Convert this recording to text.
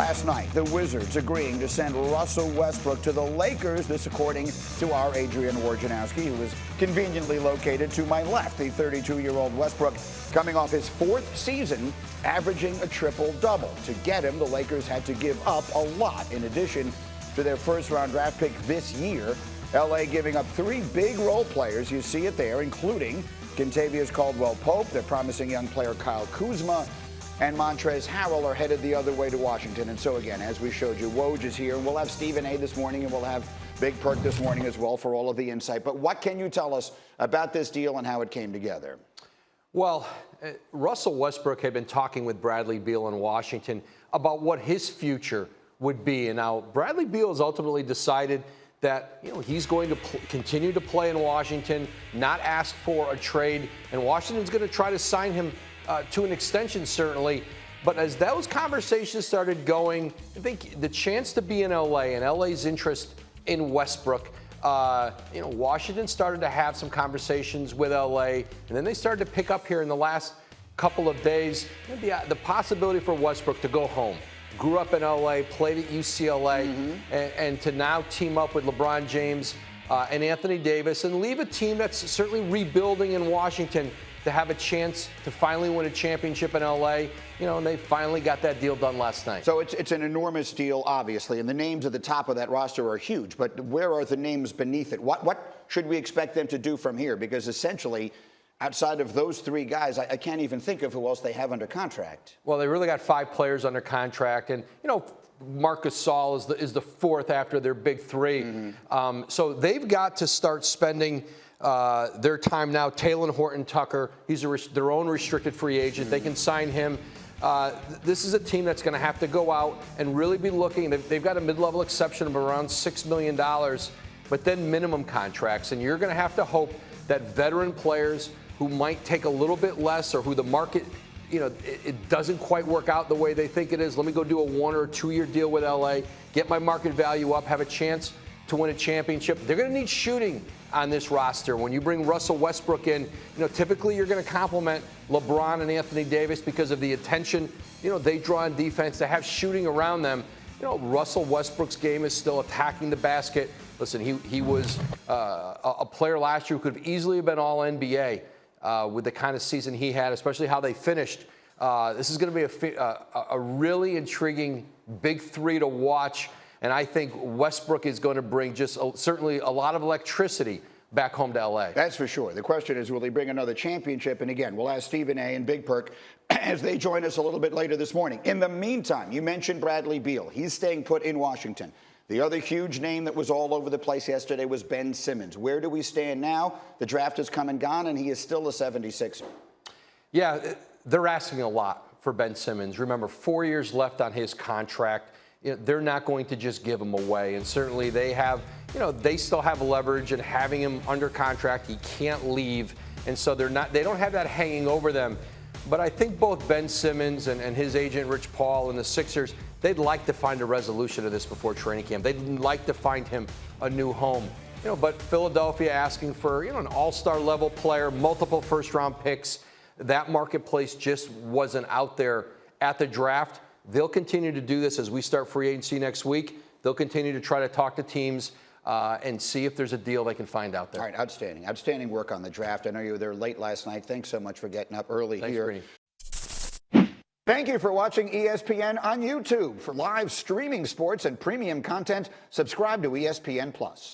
Last night, the Wizards agreeing to send Russell Westbrook to the Lakers. This according to our Adrian Wojnarowski, who is conveniently located to my left. The 32-year-old Westbrook coming off his fourth season, averaging a triple-double. To get him, the Lakers had to give up a lot. In addition to their first-round draft pick this year, L.A. giving up three big role players. You see it there, including Kentavious Caldwell-Pope, their promising young player Kyle Kuzma, and Montrezl Harrell are headed the other way to Washington. And so again, as we showed you, Woj is here. We'll have Stephen A. this morning, and we'll have Big Perk this morning as well for all of the insight. But what can you tell us about this deal and how it came together? Well, Russell Westbrook had been talking with Bradley Beal in Washington about what his future would be. And now Bradley Beal has ultimately decided that he's going to continue to play in Washington, not ask for a trade, and Washington's going to try to sign him to an extension, certainly. But as those conversations started going, I think the chance to be in LA and LA's interest in Westbrook, Washington started to have some conversations with LA, and then they started to pick up here in the last couple of days the possibility for Westbrook to go home. Grew up in LA, played at UCLA, and to now team up with LeBron James and Anthony Davis and leave a team that's certainly rebuilding in Washington to have a chance to finally win a championship in LA, and they finally got that deal done last night. So it's an enormous deal, obviously, and the names at the top of that roster are huge, but where are the names beneath it? What should we expect them to do from here? Because essentially, outside of those three guys, I can't even think of who else they have under contract. Well, they really got 5 players under contract, and Marc Gasol is the fourth after their big three. So they've got to start spending their time now. Talen Horton-Tucker, he's their own restricted free agent. They can sign him. This is a team that's going to have to go out and really be looking. They've got a mid-level exception of around $6 million, but then minimum contracts. And you're going to have to hope that veteran players who might take a little bit less or who the market, it doesn't quite work out the way they think it is. Let me go do a 1 or 2 year deal with LA, get my market value up, have a chance to win a championship. They're going to need shooting on this roster. When you bring Russell Westbrook in, typically you're going to complement LeBron and Anthony Davis because of the attention, they draw on defense to have shooting around them. Russell Westbrook's game is still attacking the basket. Listen, he was a player last year who could have easily been all NBA with the kind of season he had, especially how they finished. This is going to be a really intriguing big three to watch. And I think Westbrook is going to bring just certainly a lot of electricity back home to L.A. That's for sure. The question is, will he bring another championship? And again, we'll ask Stephen A. and Big Perk as they join us a little bit later this morning. In the meantime, you mentioned Bradley Beal. He's staying put in Washington. The other huge name that was all over the place yesterday was Ben Simmons. Where do we stand now? The draft has come and gone, and he is still a 76er. Yeah, they're asking a lot for Ben Simmons. Remember, 4 years left on his contract. They're not going to just give him away. And certainly they have, they still have leverage in having him under contract. He can't leave. And so they don't have that hanging over them. But I think both Ben Simmons and his agent, Rich Paul, and the Sixers, they'd like to find a resolution to this before training camp. They'd like to find him a new home. But Philadelphia asking for, an all-star level player, multiple first-round picks. That marketplace just wasn't out there at the draft. They'll continue to do this as we start free agency next week. They'll continue to try to talk to teams and see if there's a deal they can find out there. All right, outstanding. Outstanding work on the draft. I know you were there late last night. Thanks so much for getting up early here. Thank you for watching ESPN on YouTube. For live streaming sports and premium content, subscribe to ESPN+.